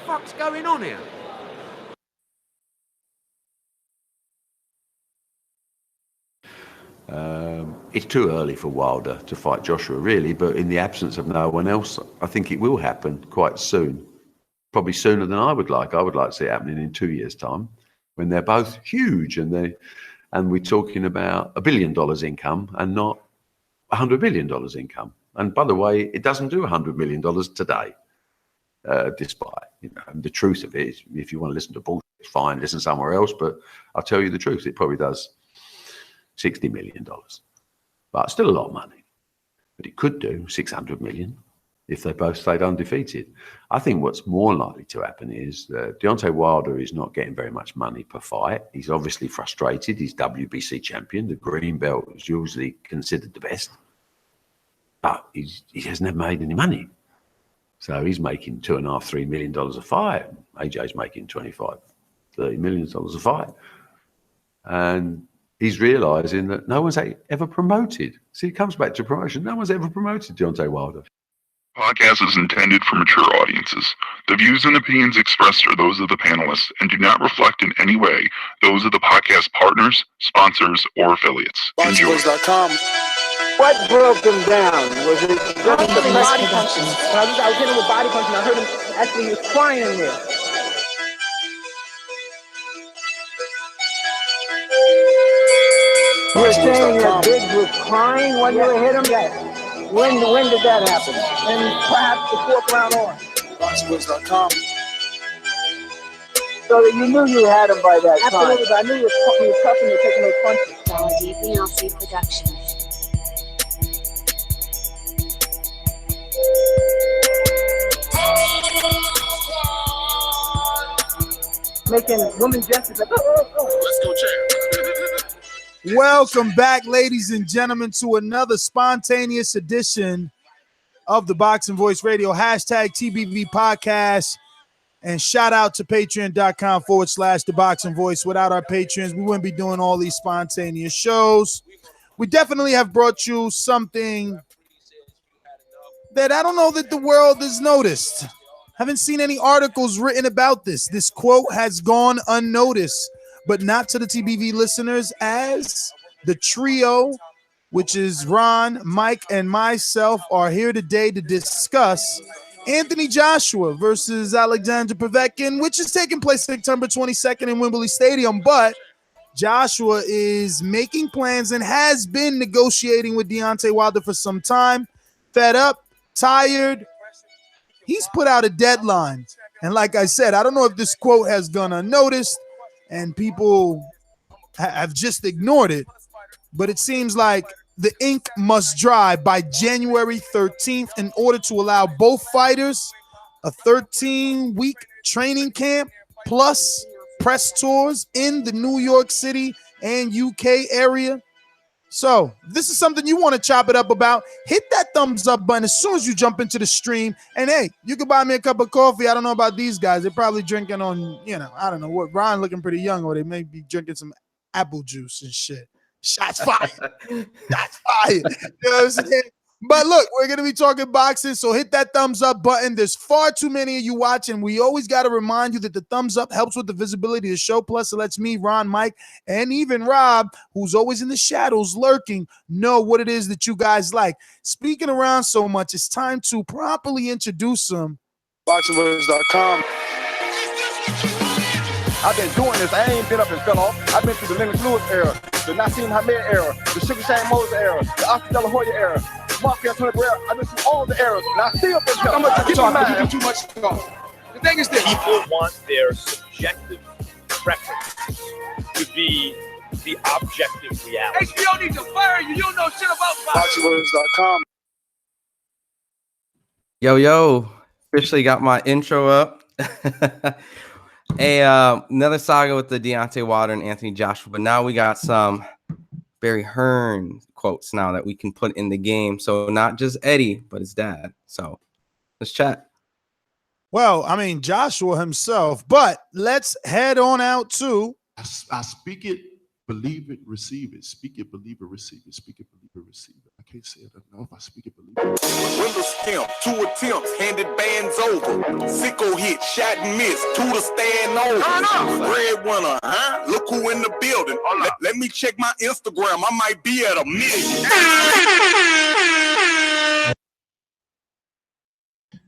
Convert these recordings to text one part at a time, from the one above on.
fuck's going on here? It's too early for Wilder to fight Joshua, really, but in the absence of no one else, I think it will happen quite soon. Probably sooner than I would like. I would like to see it happening in 2 years' time, when they're both huge and we're talking about $1 billion income and not $100 million income. And by the way, it doesn't do $100 million today, despite, the truth of it is, if you want to listen to bullshit, it's fine, listen somewhere else, but I'll tell you the truth, it probably does $60 million. But still a lot of money. But it could do 600 million if they both stayed undefeated. I think what's more likely to happen is Deontay Wilder is not getting very much money per fight. He's obviously frustrated. He's WBC champion. The green belt is usually considered the best. But he has never made any money. So he's making $2.5, $3 million a fight. AJ's making $25, $30 million a fight. And he's realising that no one's ever promoted. See, it comes back to promotion. No one's ever promoted Deontay Wilder. Podcast is intended for mature audiences. The views and opinions expressed are those of the panelists and do not reflect in any way those of the podcast partners, sponsors, or affiliates. Enjoy. ThaBoxingvoice.com. What broke him down? Was it just the body punching? I was hitting him with body punching. I heard him actually, he was crying in there. You were saying that Biggs was crying when you hit him? Yes. When did that happen? And perhaps the fourth round on. ThaBoxingvoice.com. So that you knew you had him by that time. Absolutely, I knew you were tough and you were taking those punches. Quality VLC Productions. Making women gestures like, Let's go, champ. Welcome back, ladies and gentlemen, to another spontaneous edition of the Boxing Voice Radio, hashtag TBV podcast. And shout out to patreon.com/the Boxing Voice. Without our patrons, we wouldn't be doing all these spontaneous shows. We definitely have brought you something that I don't know that the world has noticed. Haven't seen any articles written about this. This quote has gone unnoticed, but not to the TBV listeners, as the trio, which is Ron, Mike, and myself, are here today to discuss Anthony Joshua versus Alexander Povetkin, which is taking place September 22nd in Wembley Stadium. But Joshua is making plans and has been negotiating with Deontay Wilder for some time. Fed up, tired. He's put out a deadline. And like I said, I don't know if this quote has gone unnoticed and people have just ignored it, but it seems like the ink must dry by January 13th in order to allow both fighters a 13-week training camp plus press tours in the New York City and UK area. So if this is something you want to chop it up about, hit that thumbs up button as soon as you jump into the stream. And hey, you can buy me a cup of coffee. I don't know about these guys. They're probably drinking on, I don't know what. Brian looking pretty young, or they may be drinking some apple juice and shit. Shots fired. Shots fired. You know what I'm saying? But look, we're going to be talking boxing, so hit that thumbs up button. There's far too many of you watching. We always got to remind you that the thumbs up helps with the visibility of the show. Plus, it lets me, Ron, Mike, and even Rob, who's always in the shadows lurking, know what it is that you guys like. Speaking around so much, it's time to properly introduce them. ThaBoxingvoice.com. I've been doing this. I ain't been up and fell off. I've been through the Lennox Lewis era, the Nassim Hamed era, the Sugar Shane Moses era, the Oscar De La Hoya era, Mark Anthony Barrera. I've been through all the eras, and I still been telling. I'm gonna give you too much talk. The thing is this: people want their subjective preference to be the objective reality. HBO needs to fire you. You don't know shit about boxing. ThaBoxingvoice.com. Yo, officially got my intro up. Another saga with the Deontay Wilder and Anthony Joshua, but now we got some Barry Hearn quotes now that we can put in the game. So not just Eddie, but his dad. So let's chat. Well, I mean, Joshua himself, but let's head on out to. I speak it, believe it, receive it. Speak it, believe it, receive it. Speak it, believe it, receive it. I can't say it enough. I speak it, believe Window skim, 2 attempts, handed bands over. Sicko hit, shot and miss, 2 to stand over. Breadwinner, huh? Look who in the building. Let me check my Instagram. I might be at 1 million.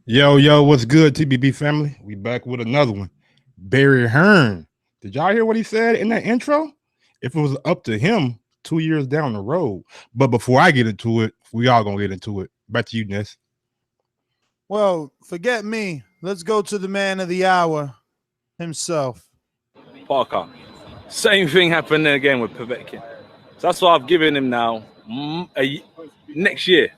Yo, what's good, TBB family? We back with another one. Barry Hearn. Did y'all hear what he said in that intro? If it was up to him 2 years down the road. But before I get into it, we all gonna get into it. Back to you, Ness. Well, forget me. Let's go to the man of the hour himself. Parker. Same thing happened again with Povetkin. So that's why I've given him now next year.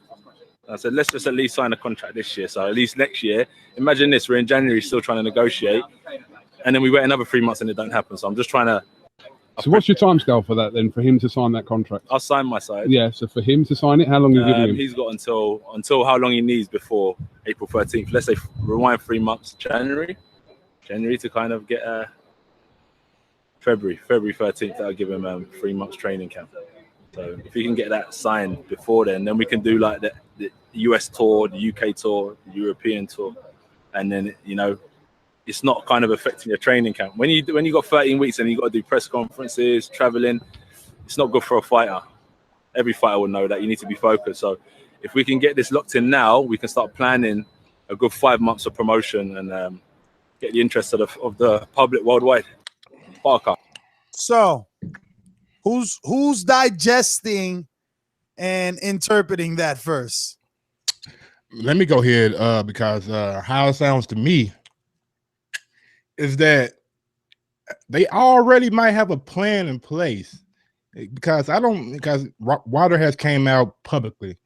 I said, let's just at least sign a contract this year. So at least next year, imagine this, we're in January still trying to negotiate. And then we wait another 3 months and it don't happen. So I'm just trying to. So what's your timescale for that then, for him to sign that contract? I'll sign my side. Yeah, so for him to sign it, how long are you giving him? He's got until how long he needs before April 13th. Let's say rewind 3 months, January to kind of get February 13th. That'll give him 3 months training camp. So if he can get that signed before then we can do like the US tour, the UK tour, the European tour, and then it's not kind of affecting your training camp. When you got 13 weeks and you got to do press conferences, traveling, it's not good for a fighter. Every fighter will know that you need to be focused. So if we can get this locked in now, we can start planning a good 5 months of promotion and get the interest of the public worldwide. Parker. So who's digesting and interpreting that first? Let me go ahead because how it sounds to me is that they already might have a plan in place because Wilder has came out publicly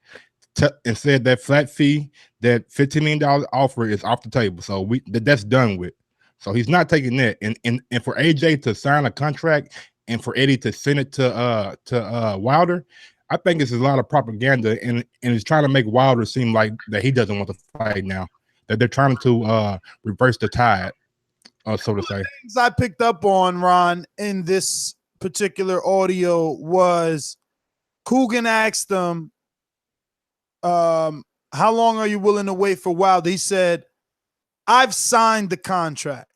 and said that flat fee, that $15 million offer is off the table. So that's done with. So he's not taking that. And for AJ to sign a contract and for Eddie to send it to Wilder, I think it's a lot of propaganda and it's trying to make Wilder seem like that he doesn't want to fight now, that they're trying to reverse the tide. So to say. Things I picked up on, Ron, in this particular audio was Coogan asked him, how long are you willing to wait for Wilder? He said, I've signed the contract.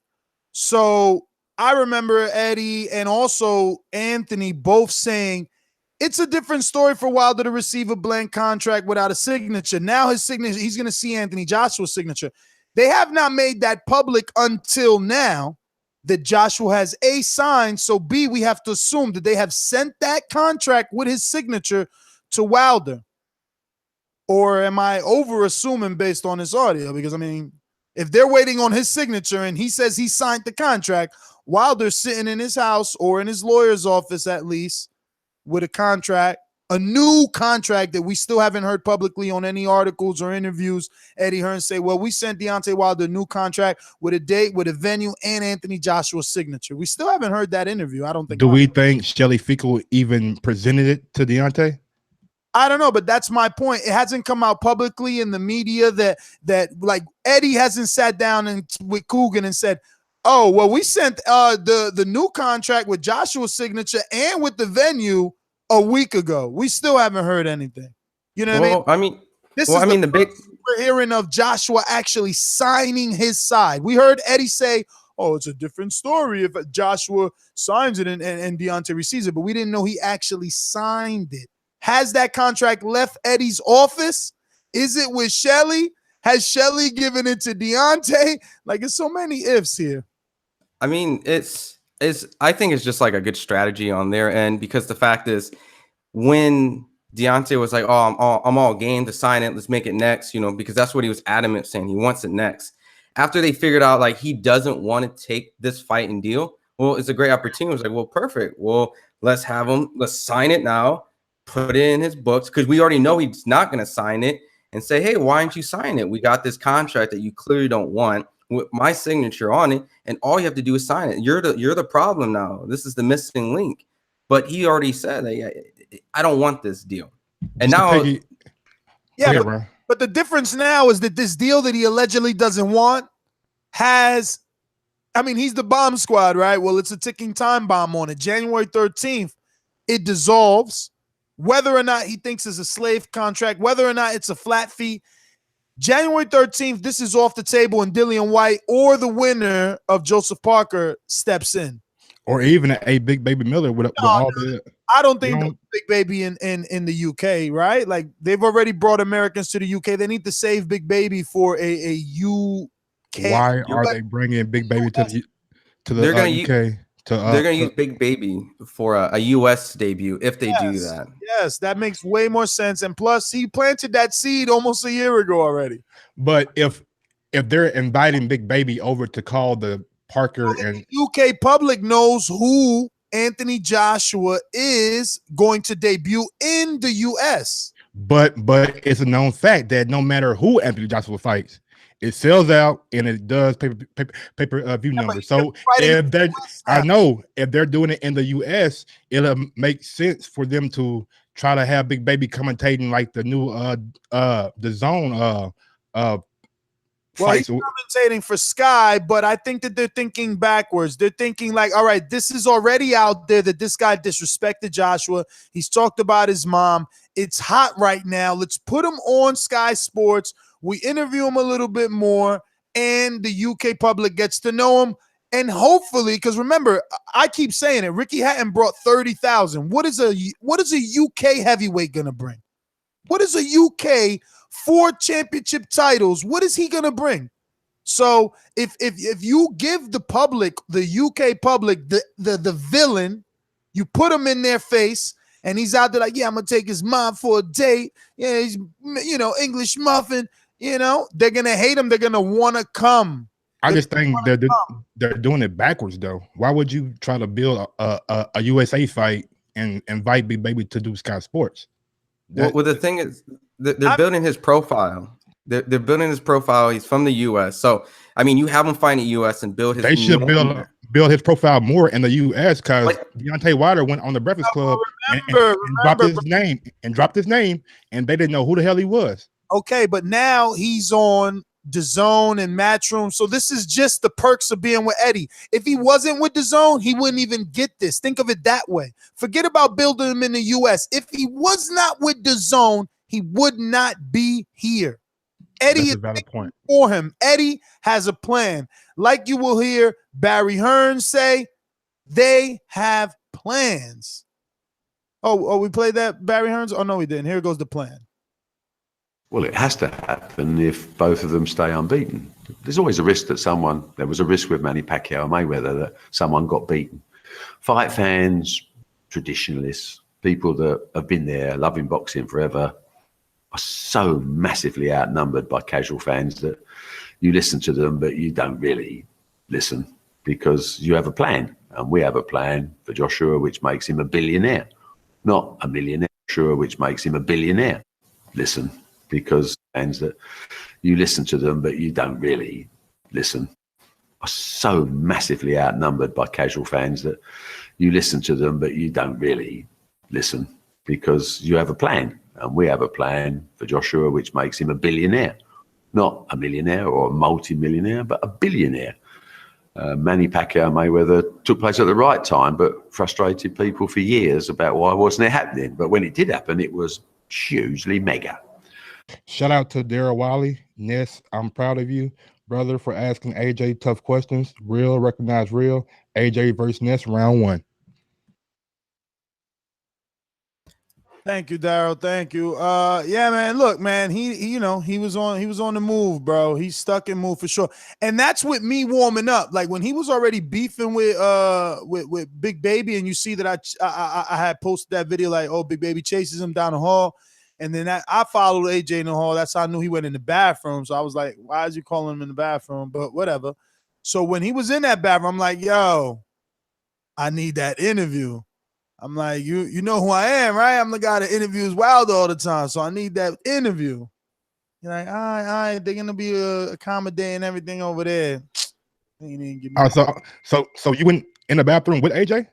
So I remember Eddie and also Anthony both saying it's a different story for Wilder to receive a blank contract without a signature. Now his signature, he's going to see Anthony Joshua's signature. They have not made that public until now that Joshua has A, signed, so B, we have to assume that they have sent that contract with his signature to Wilder. Or am I over-assuming based on this audio? Because, I mean, if they're waiting on his signature and he says he signed the contract, Wilder's sitting in his house or in his lawyer's office at least with a contract, a new contract that we still haven't heard publicly on any articles or interviews. Eddie Hearn say, well, we sent Deontay Wilder a new contract with a date, with a venue, and Anthony Joshua's signature. We still haven't heard that interview. I don't think. Do we think Shelly Fickle even presented it to Deontay? I don't know, but that's my point. It hasn't come out publicly in the media that like Eddie hasn't sat down with Coogan and said, oh, well, we sent the new contract with Joshua's signature and with the venue a week ago. We still haven't heard anything. You know what I mean? The big we're hearing of Joshua actually signing his side. We heard Eddie say, oh, it's a different story if Joshua signs it and Deontay receives it, but we didn't know he actually signed it. Has that contract left Eddie's office? Is it with Shelly? Has Shelly given it to Deontay? Like, there's so many ifs here. I mean, I think it's just like a good strategy on their end, because the fact is, when Deontay was like, oh, I'm all game to sign it, let's make it next, because that's what he was adamant saying. He wants it next. After they figured out like he doesn't want to take this fight and deal, well, it's a great opportunity. It was like, well, perfect. Well, let's sign it now, put it in his books, because we already know he's not going to sign it, and say, hey, why don't you sign it? We got this contract that you clearly don't want with my signature on it, and all you have to do is sign it. You're the problem now. This is the missing link. But he already said, I don't want this deal. And now, but the difference now is that this deal that he allegedly doesn't want he's the bomb squad, right? Well, it's a ticking time bomb on it. January 13th, it dissolves. whether or not he thinks it's a slave contract, whether or not it's a flat fee. January 13th, this is off the table, and Dillian White or the winner of Joseph Parker steps in. Or even a Big Baby Miller with all the. I don't think Big Baby in the UK, right? Like they've already brought Americans to the UK. They need to save Big Baby for a UK. Why are they bringing Big Baby to the UK? They're going to use Big Baby for a U.S. debut if they do that. Yes, that makes way more sense. And plus, he planted that seed almost a year ago already. But if they're inviting Big Baby over to call the Parker and UK public knows who Anthony Joshua is going to debut in the U.S. But it's a known fact that no matter who Anthony Joshua fights, it sells out and it does pay-per view numbers. So if they're doing it in the US, it'll make sense for them to try to have Big Baby commentating like the new the Zone well, he's commentating for Sky, but I think that they're thinking backwards. They're thinking like, all right, this is already out there that this guy disrespected Joshua. He's talked about his mom. It's hot right now. Let's put him on Sky Sports. We interview him a little bit more, and the UK public gets to know him. And hopefully, because remember, I keep saying it, Ricky Hatton brought 30,000. What is a UK heavyweight gonna bring? What is a UK 4 championship titles? What is he gonna bring? So if you give the public, the UK public, the villain, you put him in their face. And he's out there like, yeah, I'm going to take his mom for a date. Yeah, he's, English muffin. They're going to hate him. They're going to want to come. I just think they're doing it backwards, though. Why would you try to build a USA fight and invite Big Baby to do Sky Sports? Well, the thing is, they're building his profile. They're building his profile. He's from the U.S. So, I mean, you have him fight in the U.S. and build his. They should build his profile more in the U.S. because Deontay Wilder went on the Breakfast Club and dropped his name, and they didn't know who the hell he was. Okay, but now he's on DAZN and Matchroom. So this is just the perks of being with Eddie. If he wasn't with DAZN, he wouldn't even get this. Think of it that way. Forget about building him in the U.S. If he was not with DAZN, he would not be here. Eddie is for him. Eddie has a plan. Like you will hear Barry Hearn say, they have plans. Oh, we played that, Barry Hearns? Oh, no, we didn't. Here goes the plan. Well, it has to happen if both of them stay unbeaten. There's always a risk that there was a risk with Manny Pacquiao and Mayweather that someone got beaten. Fight fans, traditionalists, people that have been there, loving boxing forever, are so massively outnumbered by casual fans that you listen to them, but you don't really listen because you have a plan. And we have a plan for Joshua, which makes him a billionaire, not a millionaire. Joshua, which makes him a billionaire. Listen, because fans that you listen to them, but you don't really listen, are so massively outnumbered by casual fans that you listen to them, but you don't really listen because you have a plan. And we have a plan for Joshua, which makes him a billionaire, not a millionaire or a multi-millionaire, but a billionaire. Manny Pacquiao Mayweather took place at the right time, but frustrated people for years about why wasn't it happening. But when it did happen, it was hugely mega. Shout out to Daryl Wiley. Ness, I'm proud of you, brother, for asking AJ tough questions. Real, recognize real. AJ versus Ness, round 1. Thank you, Daryl. Thank you. Yeah, man. Look, man. He was on the move, bro. He's stuck in move for sure. And that's with me warming up. Like when he was already beefing with Big Baby, and you see that I had posted that video like, oh, Big Baby chases him down the hall, and then I followed AJ in the hall. That's how I knew he went in the bathroom. So I was like, why is you calling him in the bathroom? But whatever. So when he was in that bathroom, I'm like, yo, I need that interview. I'm like, you know who I am, right? I'm the guy that interviews Wilder all the time, so I need that interview. You're like, all right, they're gonna be accommodating everything over there. So you went in the bathroom with AJ?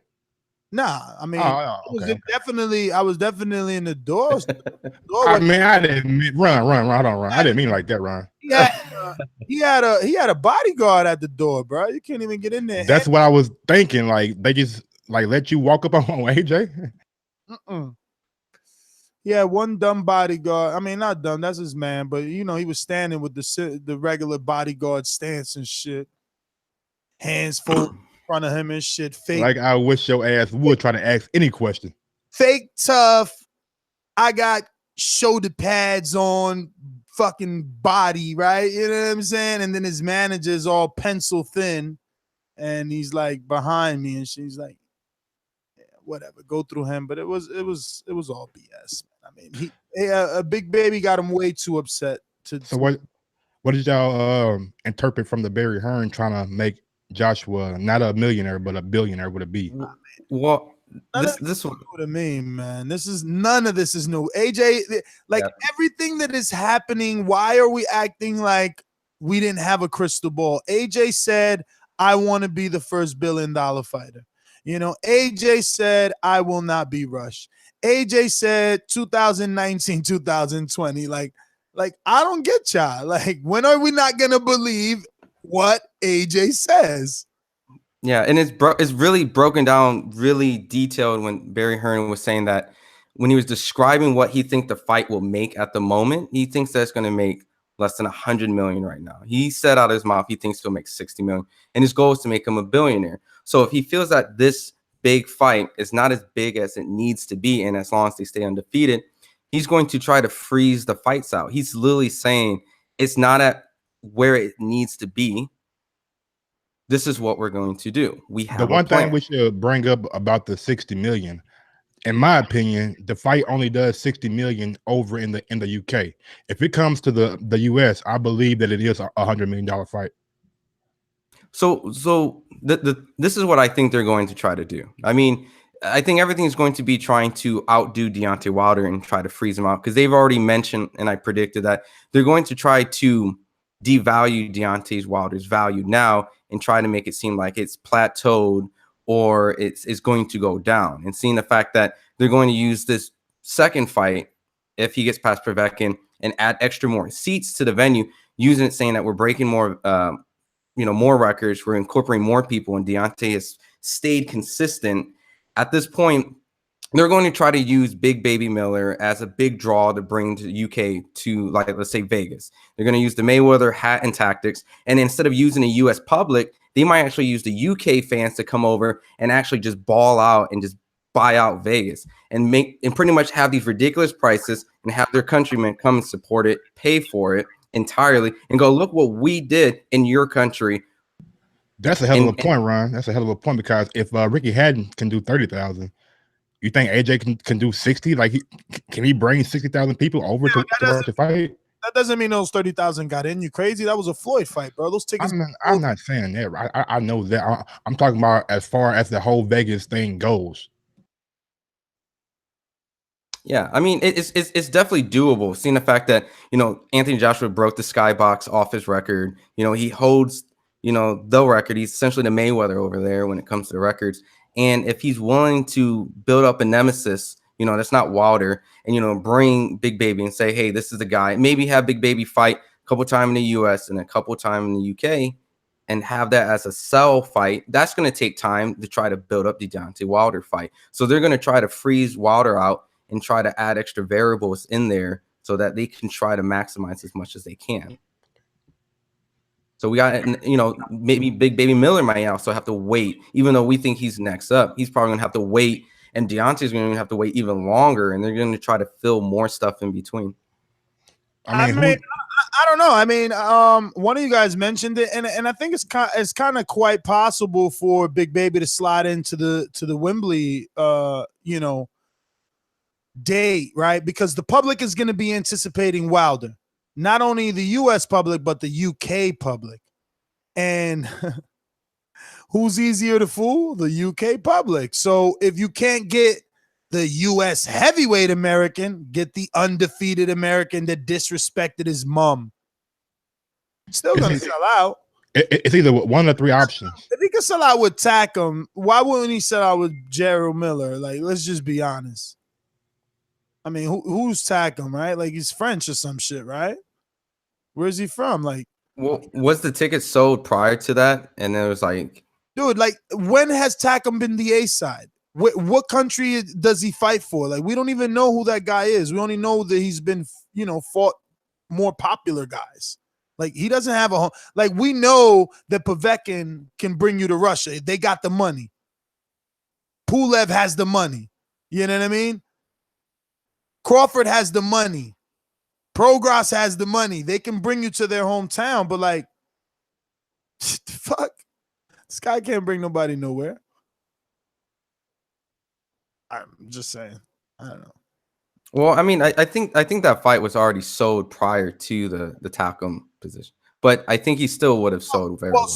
Nah, I mean, I was definitely in the doors. I mean, I didn't mean, run. I didn't mean like that, Ron. He had a bodyguard at the door, bro. You can't even get in there. That's what I was thinking. Like they just. Like let you walk up on AJ? Yeah, one dumb bodyguard. I mean, not dumb. That's his man, but he was standing with the regular bodyguard stance and shit, hands folded in front of him and shit. Fake, Like I wish your ass would try to ask any question. fake tough. I got shoulder pads on, fucking body, right? You know what I'm saying? And then his manager's all pencil thin, and he's like behind me, and she's like, yeah, whatever, go through him. But it was all BS. I mean, a Big Baby got him way too upset. So what did y'all interpret from the Barry Hearn trying to make Joshua not a millionaire but a billionaire with a B? Well, this one, what I mean, man. None of this is new. AJ, like everything that is happening, why are we acting like we didn't have a crystal ball? AJ said, I want to be the first $1 billion fighter. AJ said, I will not be rushed. AJ said 2019, 2020. Like I don't get y'all. Like, when are we not gonna believe what AJ says? Yeah, and it's really broken down, really detailed when Barry Hearn was saying that when he was describing what he thinks the fight will make at the moment, he thinks that it's going to make less than 100 million right now. He said out of his mouth he thinks he'll make 60 million, and his goal is to make him a billionaire. So if he feels that this big fight is not as big as it needs to be, and as long as they stay undefeated, he's going to try to freeze the fights out. He's literally saying it's not at where it needs to be. This is what we're going to do. We have the one thing we should bring up about the 60 million. In my opinion, the fight only does 60 million over in the UK. If it comes to the US, I believe that it is a $100 million fight. So this is what I think they're going to try to do. I mean, I think everything is going to be trying to outdo Deontay Wilder and try to freeze him out, because they've already mentioned, and I predicted that they're going to try to devalue Deontay Wilder's value now and try to make it seem like it's plateaued or it's going to go down. And seeing the fact that they're going to use this second fight, if he gets past Povetkin, and add extra more seats to the venue, using it, saying that we're breaking more, more records, we're incorporating more people, and Deontay has stayed consistent. At this point, they're going to try to use Big Baby Miller as a big draw to bring to the UK to, like, let's say Vegas. They're going to use the Mayweather hat and tactics. And instead of using the US public, they might actually use the UK fans to come over and actually just ball out and just buy out Vegas and pretty much have these ridiculous prices and have their countrymen come and support it, pay for it entirely, and go, look what we did in your country. That's a hell of a point, Ron. That's a hell of a point, because if Ricky Hatton can do 30,000, you think AJ can do 60? Like, can he bring 60,000 people over to fight? That doesn't mean those 30,000 got in. You crazy? That was a Floyd fight, bro. Those tickets. I'm not saying that. I know that. I'm talking about as far as the whole Vegas thing goes. Yeah, I mean, it's definitely doable. Seeing the fact that, Anthony Joshua broke the skybox off his record. He holds, the record. He's essentially the Mayweather over there when it comes to the records. And if he's willing to build up a nemesis, that's not Wilder, and, bring Big Baby and say, hey, this is the guy. Maybe have Big Baby fight a couple times in the US and a couple times in the UK, and have that as a sell fight. That's going to take time to try to build up the Deontay Wilder fight. So they're going to try to freeze Wilder out and try to add extra variables in there so that they can try to maximize as much as they can. So we got, maybe Big Baby Miller might also have to wait, even though we think he's next up. He's probably going to have to wait, and Deontay's going to have to wait even longer, and they're going to try to fill more stuff in between. I don't know. I mean, one of you guys mentioned it, and I think it's kind of quite possible for Big Baby to slide into the Wembley, date, right? Because the public is going to be anticipating Wilder. Not only the US public, but the UK public. And who's easier to fool? The UK public. So if you can't get the US heavyweight American, get the undefeated American that disrespected his mom. Still going to sell out. It's either one of the three options. If he can sell out with Tackham, why wouldn't he sell out with Gerald Miller? Like, let's just be honest. I mean, who's Tackham, right? Like, he's French or some shit, right? Where's he from? Like, well, was the ticket sold prior to that? And it was like, dude, like, when has Tackham been the A side? What country does he fight for? Like, we don't even know who that guy is. We only know that he's been, fought more popular guys. Like, he doesn't have a home. Like, we know that Povetkin can bring you to Russia. They got the money. Pulev has the money. You know what I mean? Crawford has the money. Progras has the money. They can bring you to their hometown, but like, fuck, this guy can't bring nobody nowhere. I'm just saying. I don't know. Well, I mean, I think that fight was already sold prior to the Takum position, but I think he still would have sold very well.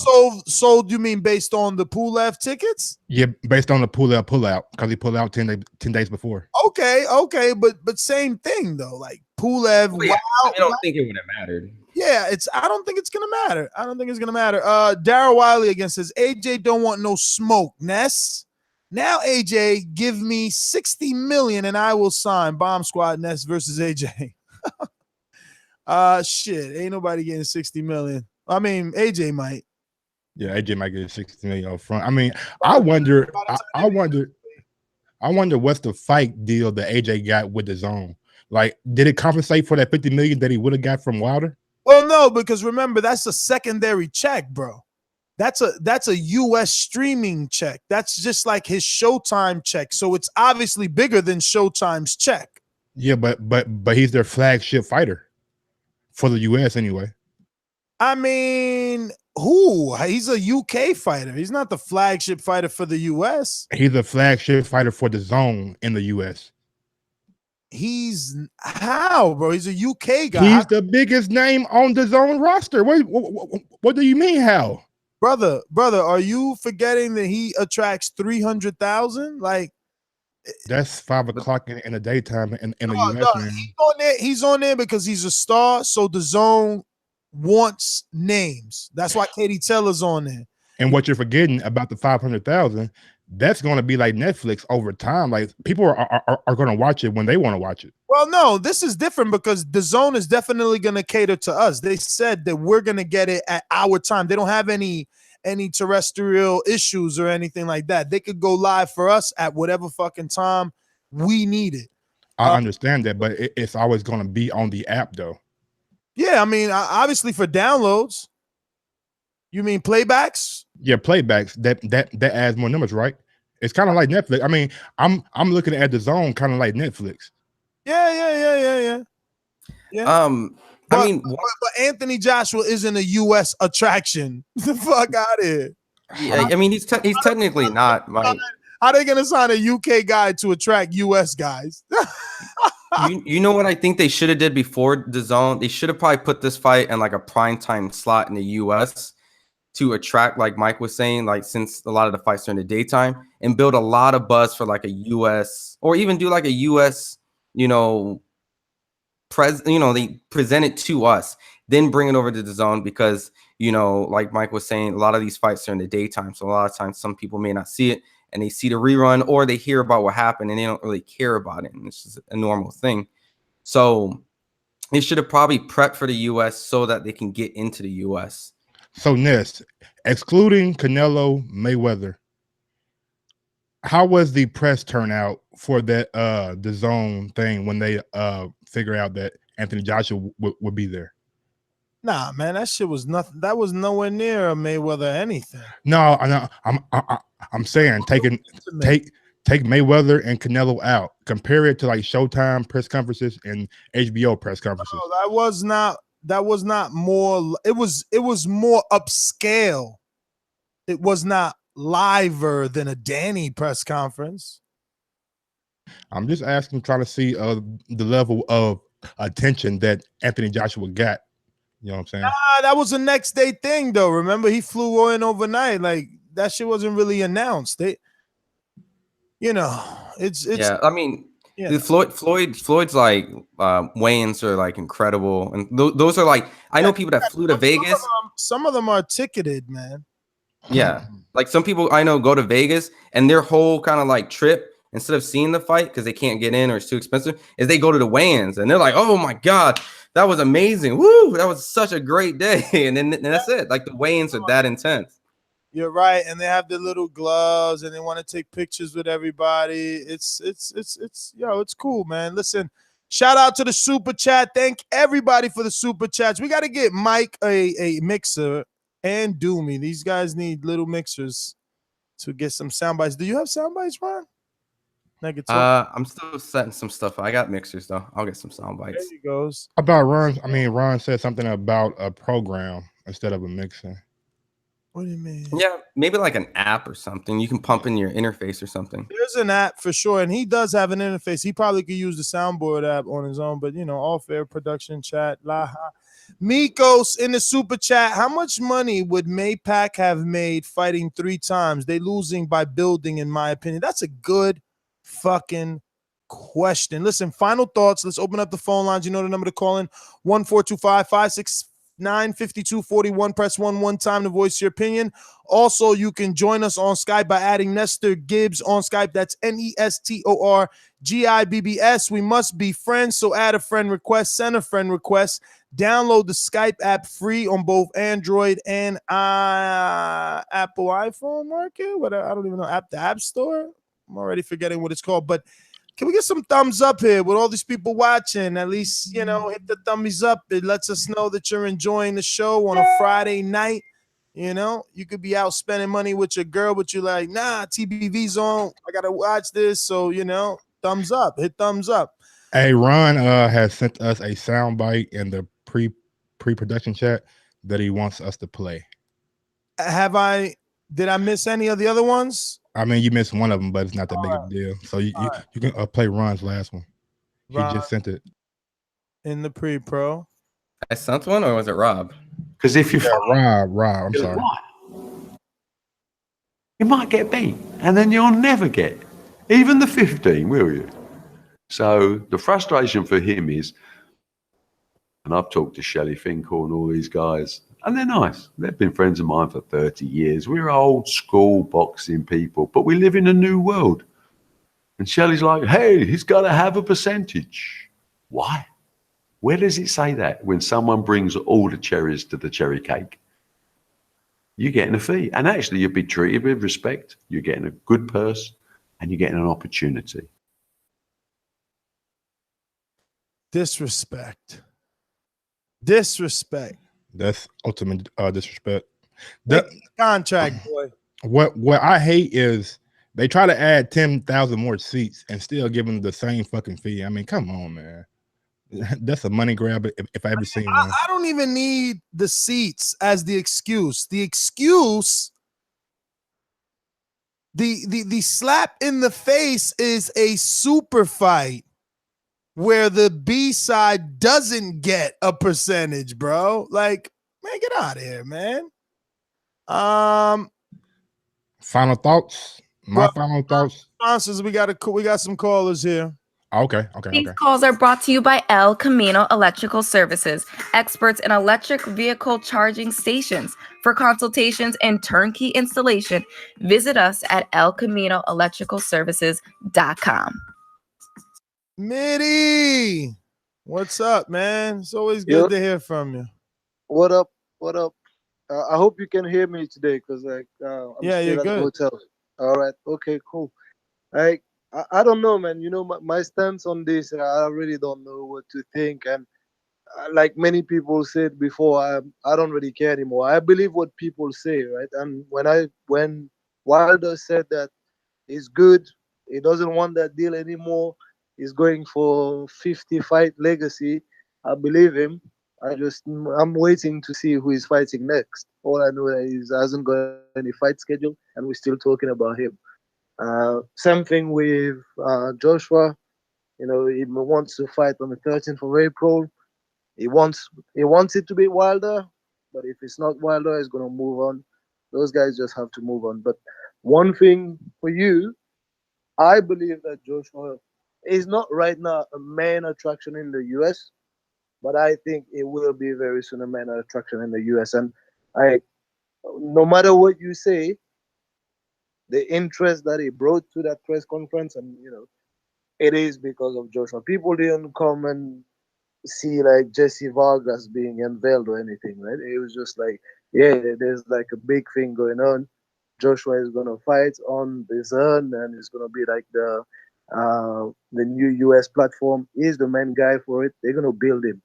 Sold. You mean based on the Pulev tickets? Yeah, based on the Pulev pullout, because he pulled out 10 days before. Okay, but same thing though. Like Pulev. Oh, yeah. I don't think it would have mattered. Yeah, I don't think it's gonna matter. Darryl Wiley again says AJ don't want no smoke. Ness. Now AJ, give me 60 million and I will sign. Bomb Squad Ness versus AJ. Shit, ain't nobody getting 60 million. I mean, AJ might. Yeah, AJ might get 60 million up front. I mean, I wonder what's the fight deal that AJ got with the zone. Like, did it compensate for that 50 million that he would have got from Wilder? Well, no, because remember, that's a secondary check, bro. That's a US streaming check. That's just like his Showtime check. So it's obviously bigger than Showtime's check. Yeah, but he's their flagship fighter for the US anyway. I mean, who? He's a UK fighter. He's not the flagship fighter for the US. He's a flagship fighter for the zone in the US. He's how, bro? He's a UK guy. He's the biggest name on the zone roster. What do you mean how? Brother, are you forgetting that he attracts 300,000? Like, that's 5 o'clock in the daytime in the US. No, he's on there because he's a star. So the zone wants names. That's why Katie Taylor's on there. And what you're forgetting about the 500,000, that's going to be like Netflix over time. Like, people are going to watch it when they want to watch it. Well, no, this is different because the zone is definitely going to cater to us. They said that we're going to get it at our time. They don't have any terrestrial issues or anything like that. They could go live for us at whatever fucking time we need it. I understand that, but it's always going to be on the app, though. Yeah, I mean, obviously for downloads. You mean playbacks? Yeah, playbacks. That adds more numbers, right? It's kind of like Netflix. I mean, I'm looking at the zone kind of like Netflix. Yeah. But Anthony Joshua isn't a U.S. attraction. The fuck out of here. Yeah, I mean, he's technically not. How are they gonna sign a UK guy to attract US guys? you know what I think they should have did before the zone? They should have probably put this fight in like a primetime slot in the US to attract, like Mike was saying, like since a lot of the fights are in the daytime, and build a lot of buzz for like a US, or even do like a US, they present it to us, then bring it over to the zone because, like Mike was saying, a lot of these fights are in the daytime. So a lot of times some people may not see it and they see the rerun or they hear about what happened and they don't really care about it. And it's just a normal thing. So they should have probably prepped for the US so that they can get into the US. So Ness, excluding Canelo Mayweather, how was the press turnout for that the zone thing when they figure out that Anthony Joshua would be there? Nah, man, that shit was nothing. That was nowhere near a Mayweather anything. No, I'm saying take Mayweather and Canelo out. Compare it to like Showtime press conferences and HBO press conferences. No, that was not more. It was more upscale. It was not liver than a Danny press conference. I'm just asking, trying to see the level of attention that Anthony Joshua got. You know what I'm saying? Nah, that was a next day thing, though. Remember, he flew in overnight. Like, that shit wasn't really announced. It's yeah. I mean, yeah. Floyd's like weigh-ins are like incredible, and those are like I know people that flew to Vegas. Some of them are ticketed, man. Yeah, like some people I know go to Vegas and their whole kind of like trip, instead of seeing the fight because they can't get in or it's too expensive, is they go to the weigh-ins and they're like, oh my God, that was amazing. Woo, that was such a great day. And that's it. Like the weigh-ins are that intense. You're right, and they have the little gloves, and they want to take pictures with everybody. It's cool, man. Listen, shout out to the super chat. Thank everybody for the super chats. We got to get Mike a mixer and Doomy. These guys need little mixers to get some sound bites. Do you have sound bites, Ron? I'm still setting some stuff. I got mixers though. I'll get some sound bites. There he goes. About Ron said something about a program instead of a mixer. What do you mean? Yeah, maybe like an app or something. You can pump in your interface or something. There's an app for sure, and he does have an interface. He probably could use the soundboard app on his own, but all fair production chat. Laha. Mikos in the super chat. How much money would Maypac have made fighting 3 times? They losing by building, in my opinion. That's a good fucking question. Listen, final thoughts. Let's open up the phone lines. You know the number to call in: 1-425-569-5241. Press 1 one time to voice your opinion. Also, you can join us on Skype by adding Nestor Gibbs on Skype. That's NESTORGIBBS. We must be friends, so add a friend request, send a friend request. Download the Skype app free on both Android and Apple iPhone market. What I don't even know. The App Store. I'm already forgetting what it's called, but can we get some thumbs up here with all these people watching? At least, hit the thumbies up. It lets us know that you're enjoying the show on a Friday night. You could be out spending money with your girl, but you're like, nah, TBV's on. I got to watch this. So, thumbs up. Hit thumbs up. Hey, Ron has sent us a sound bite in the pre-production chat that he wants us to play. Did I miss any of the other ones? I mean, you missed one of them, but it's not that big of a deal. So you can play Ron's last one. He just sent it in the pre-pro. I sent one, or was it Rob? Because if you Rob, I'm sorry. You might get beat, and then you'll never get even the 15, will you? So the frustration for him is, and I've talked to Shelley Finkel and all these guys, and they're nice. They've been friends of mine for 30 years. We're old school boxing people, but we live in a new world. And Shelley's like, hey, he's got to have a percentage. Why? Where does it say that when someone brings all the cherries to the cherry cake? You're getting a fee. And actually, you'll be treated with respect. You're getting a good purse, and you're getting an opportunity. Disrespect. That's ultimate disrespect. Contract, boy. What I hate is they try to add 10,000 more seats and still give them the same fucking fee. I mean, come on, man. That's a money grab if I ever seen one. I don't even need the seats as the excuse. The excuse, the slap in the face is a super fight where the B side doesn't get a percentage, bro. Like, man, get out of here, man. Final thoughts. Final thoughts. Sponsors, we got some callers here. Okay. These calls are brought to you by El Camino Electrical Services, experts in electric vehicle charging stations. For consultations and turnkey installation, visit us at elcaminoelectricalservices.com. Mitty, what's up, man? It's always good to hear from you. What up? I hope you can hear me today, because I'm still you're at good. the hotel. All right, okay, cool. I don't know, man. My stance on this, I really don't know what to think. And like many people said before, I don't really care anymore. I believe what people say, right? And when Wilder said that he's good, he doesn't want that deal anymore, he's going for 50 fight legacy, I believe him. I'm waiting to see who is fighting next. All I know is he hasn't got any fight schedule, and we're still talking about him. Same thing with Joshua. He wants to fight on the 13th of April. He wants it to be Wilder, but if it's not Wilder, he's gonna move on. Those guys just have to move on. But one thing for you, I believe that Joshua is not right now a main attraction in the US, but I think it will be very soon a main attraction in the US. And no matter what you say, the interest that he brought to that press conference, and it is because of Joshua. People didn't come and see like Jesse Vargas being unveiled or anything, right? It was just like, yeah, there's like a big thing going on. Joshua is gonna fight on the Zone, and it's gonna be like the new US platform. He's the main guy for it. They're gonna build him.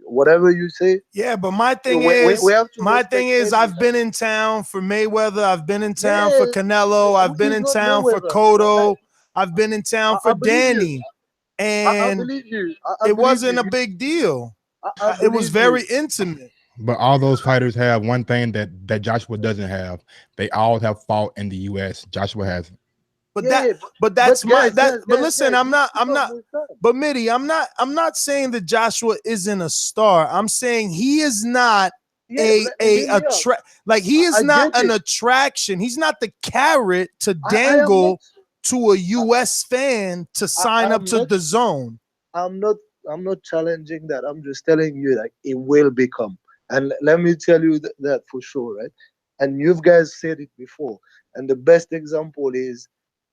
Whatever you say. Yeah, but my thing we have to is, I've been in town for Mayweather. I've been in town for Canelo. I've been in town for Cotto. I've been in town for Danny. And I believe you. It wasn't a big deal. It was very intimate. But all those fighters have one thing that Joshua doesn't have. They all have fought in the US. Joshua hasn't. But listen, I'm not, but Mitty, I'm not saying that Joshua isn't a star. I'm saying he is not he is not an attraction. He's not the carrot to dangle to a US fan to sign up to the Zone. I'm not challenging that. I'm just telling you that it will become. And let me tell you that for sure, right? And you guys said it before. And the best example is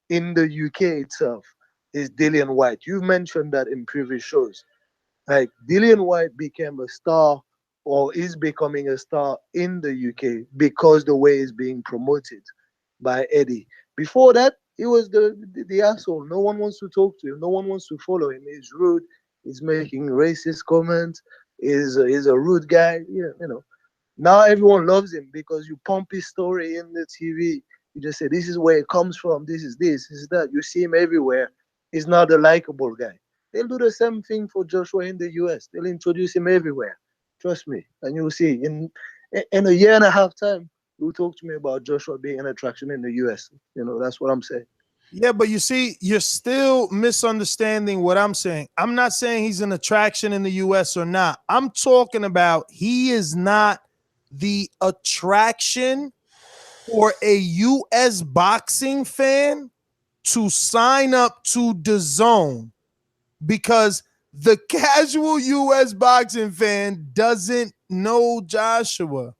in the UK itself is Dillian White. You've mentioned that in previous shows. Like Dillian White became a star or is becoming a star in the UK because the way it's being promoted by Eddie. Before that, he was the asshole. No one wants to talk to him. No one wants to follow him. He's rude. He's making racist comments. He's a rude guy. Yeah, you know. Now everyone loves him because you pump his story in the TV. You just say, this is where it comes from. This is that. You see him everywhere. He's not a likable guy. They'll do the same thing for Joshua in the US. They'll introduce him everywhere. Trust me. And you'll see. In a year and a half time, you'll talk to me about Joshua being an attraction in the US. You know, that's what I'm saying. Yeah, but you see, you're still misunderstanding what I'm saying. I'm not saying he's an attraction in the US or not. I'm talking about he is not the attraction for a US boxing fan to sign up to the Zone, because the casual US boxing fan doesn't know Joshua.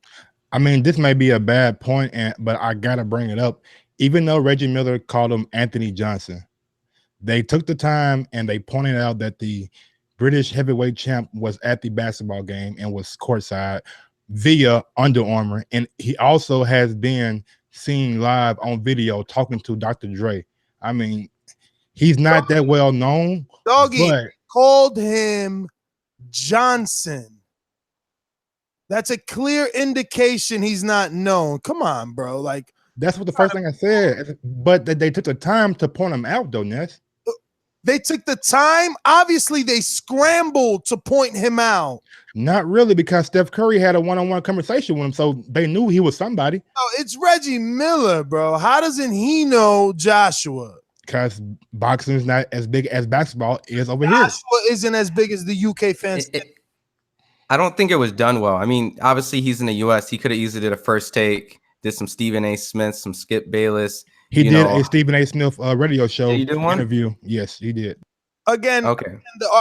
I mean, this may be a bad point, but I gotta bring it up. Even though Reggie Miller called him Anthony Johnson, they took the time and they pointed out that the British heavyweight champ was at the basketball game and was courtside via Under Armour. And he also has been seen live on video talking to Dr. Dre. I mean, he's not that well known. Doggy called him Johnson. That's a clear indication he's not known. Come on, bro. Like, that's what the first thing I said. But they took the time to point him out, though, Ness. They took the time. Obviously, they scrambled to point him out. Not really, because Steph Curry had a one-on-one conversation with him, so they knew he was somebody. Oh, it's Reggie Miller, bro. How doesn't he know Joshua? Because boxing is not as big as basketball is over here. Joshua isn't as big as the UK fans. I don't think it was done well. I mean, obviously, he's in the US. He could have easily did a first take, did some Stephen A. Smith, some Skip Bayless. He did a Stephen A. Smith radio show interview. Yes, he did. Again, okay.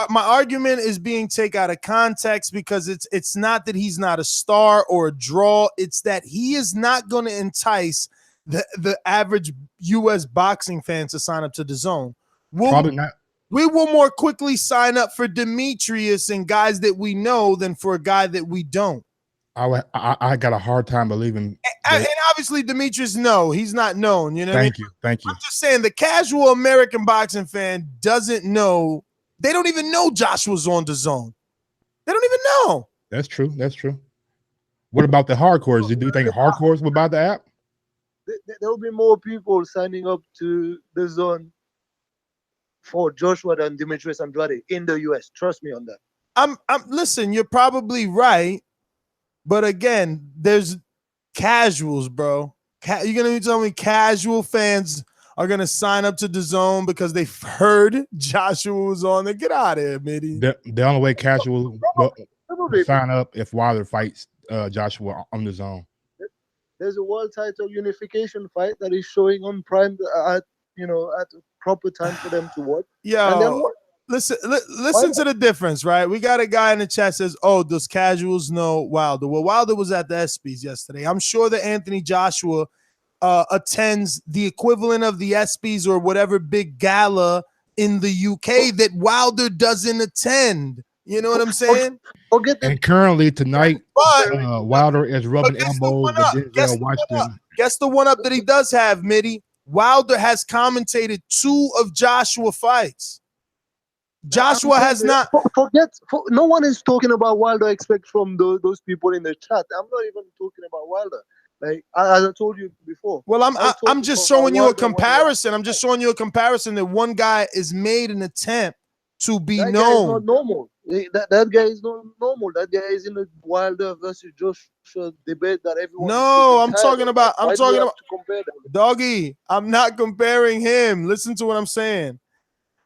My argument is being taken out of context because it's not that he's not a star or a draw. It's that he is not going to entice the average U.S. boxing fan to sign up to the Zone. Probably not. We will more quickly sign up for Demetrius and guys that we know than for a guy that we don't. I got a hard time believing. And obviously, Demetrius, no, he's not known. You know. Thank you. I'm just saying the casual American boxing fan doesn't know. They don't even know Joshua's on the Zone. They don't even know. That's true. That's true. What about the hardcores? Do you think hardcores will buy the app? There will be more people signing up to the Zone for Joshua than Demetrius Andrade in the US. Trust me on that. I'm listen, you're probably right. But again, there's casuals, bro. You're going to tell me casual fans are going to sign up to the Zone because they've heard Joshua was on there? Get out of here, Mitty. The only way casual will sign up if Wilder fights Joshua on the Zone. There's a world title unification fight that is showing on Prime at a proper time for them to watch. Yeah. And then what? Listen to the difference, right? We got a guy in the chat says, oh, does casuals know Wilder? Well, Wilder was at the ESPYs yesterday. I'm sure that Anthony Joshua attends the equivalent of the ESPYs or whatever big gala in the UK that Wilder doesn't attend. You know what I'm saying? And currently tonight, Wilder is rubbing elbows with Denzel Washington Guess the one up that he does have, Mitty. Wilder has commentated 2 of Joshua fights. Joshua has not. No one is talking about Wilder. Expect from those people in the chat. I'm not even talking about Wilder. Like as I told you before. Well, I'm just showing you a comparison. I'm just showing you a comparison that one guy is made an attempt to be known. That guy is not normal. That guy is not normal. That guy is in the Wilder versus Joshua debate that everyone. No, I'm talking about. Doggy. I'm not comparing him. Listen to what I'm saying.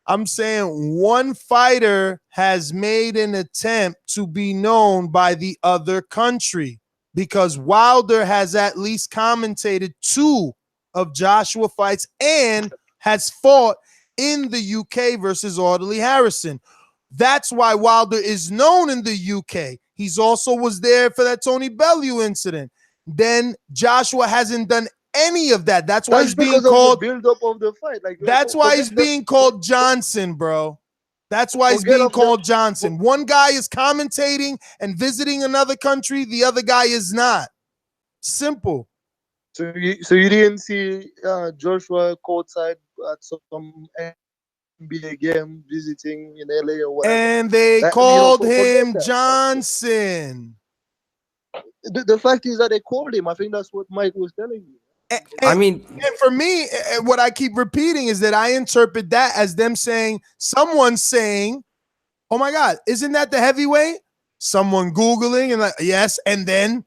I'm saying one fighter has made an attempt to be known by the other country, because Wilder has at least commentated 2 of Joshua fights and has fought in the UK versus Audley Harrison. That's why Wilder is known in the UK. He's also was there for that Tony Bellew incident. Then Joshua hasn't done any of that. That's why he's being called build up of the fight. Like that's why he's being called Johnson, bro. That's why he's being called Johnson. One guy is commentating and visiting another country, the other guy is not. Simple. So you didn't see Joshua courtside at some NBA game visiting in LA or whatever. And they called him Johnson. The fact is that they called him. I think that's what Mike was telling you. And for me, what I keep repeating is that I interpret that as them saying, someone saying, oh my God, isn't that the heavyweight? Someone Googling and like, yes, and then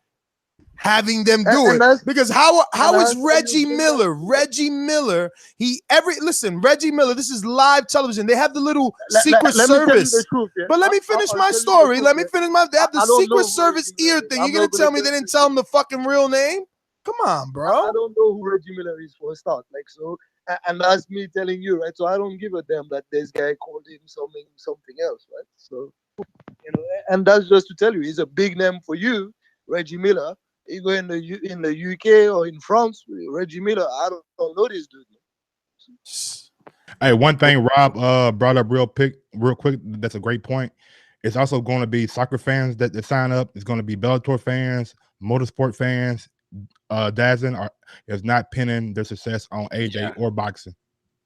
having them do it. Because how is Reggie Miller? Reggie Miller, Reggie Miller, this is live television. They have the little Secret Service. But let me finish my story. They have the Secret Service ear thing. You're going to tell me they didn't tell him the fucking real name? Come on, bro. I don't know who Reggie Miller is for a start. Like, so, and that's me telling you, right? So I don't give a damn that this guy called him something else, right? So, and that's just to tell you, he's a big name for you, Reggie Miller. You go in the UK or in France, Reggie Miller. I don't know this dude. Hey, one thing Rob brought up real quick. That's a great point. It's also going to be soccer fans that sign up. It's going to be Bellator fans, motorsport fans. DAZN is not pinning their success on AJ or boxing.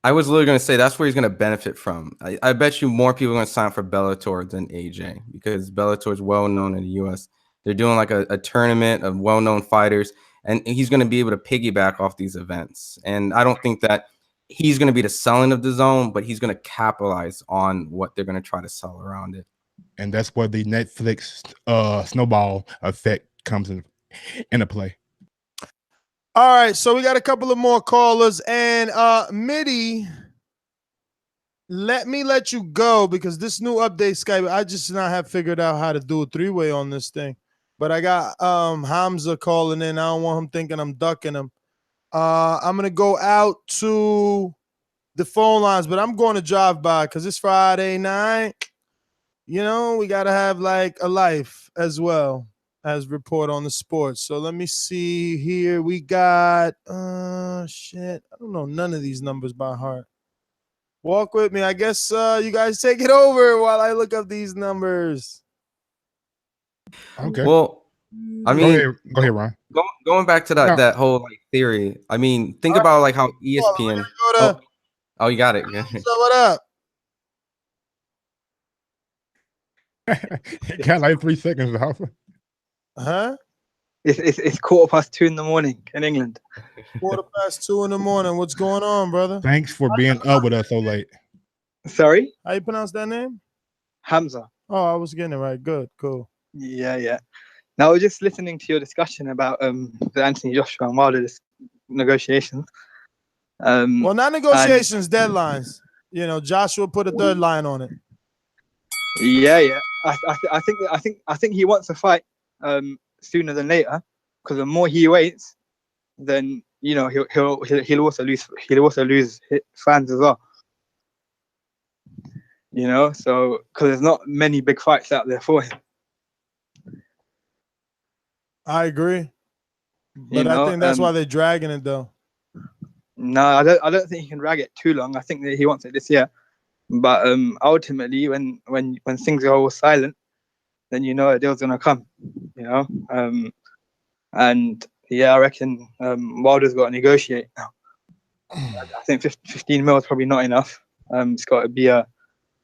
I was literally going to say that's where he's going to benefit from. I bet you more people are going to sign for Bellator than AJ, because Bellator is well known in the US. They're doing like a tournament of well-known fighters, and he's going to be able to piggyback off these events. And I don't think that he's going to be the selling of the zone, but he's going to capitalize on what they're going to try to sell around it. And that's where the Netflix snowball effect comes into play. All right, so we got a couple of more callers, and Mitty, let me let you go because this new update Skype, I just not have figured out how to do a 3-way on this thing. But I got Hamza calling in. I don't want him thinking I'm ducking him. I'm gonna go out to the phone lines, but I'm going to drive by because it's Friday night. You know, we gotta have like a life as well as report on the sports. So let me see here. We got shit. I don't know none of these numbers by heart. Walk with me. I guess you guys take it over while I look up these numbers. Okay. Well, I mean, go ahead, Ron. Going back to that whole like theory. I mean, think about like how ESPN. Oh, you got it. So what up? Got like 3 seconds, Alpha. Huh? It's 2:15 in the morning in England. 2:15 in the morning. What's going on, brother? Thanks for being up with us so late. Sorry? How you pronounce that name? Hamza. Oh, I was getting it right. Good, cool. Yeah. Now, I was just listening to your discussion about the Anthony Joshua and Wilder negotiations. Well, not negotiations, deadlines. You know, Joshua put a deadline on it. Yeah. I think he wants to fight sooner than later, because the more he waits, then he'll also lose fans as well. You know, so because there's not many big fights out there for him. I agree, but I think that's why they're dragging it though. No, I don't think he can drag it too long. I think that he wants it this year, but ultimately, when things are all silent, then a deal's gonna come. And Yeah, I reckon Wilder's got to negotiate now. I think 15 mil is probably not enough. It's got to be there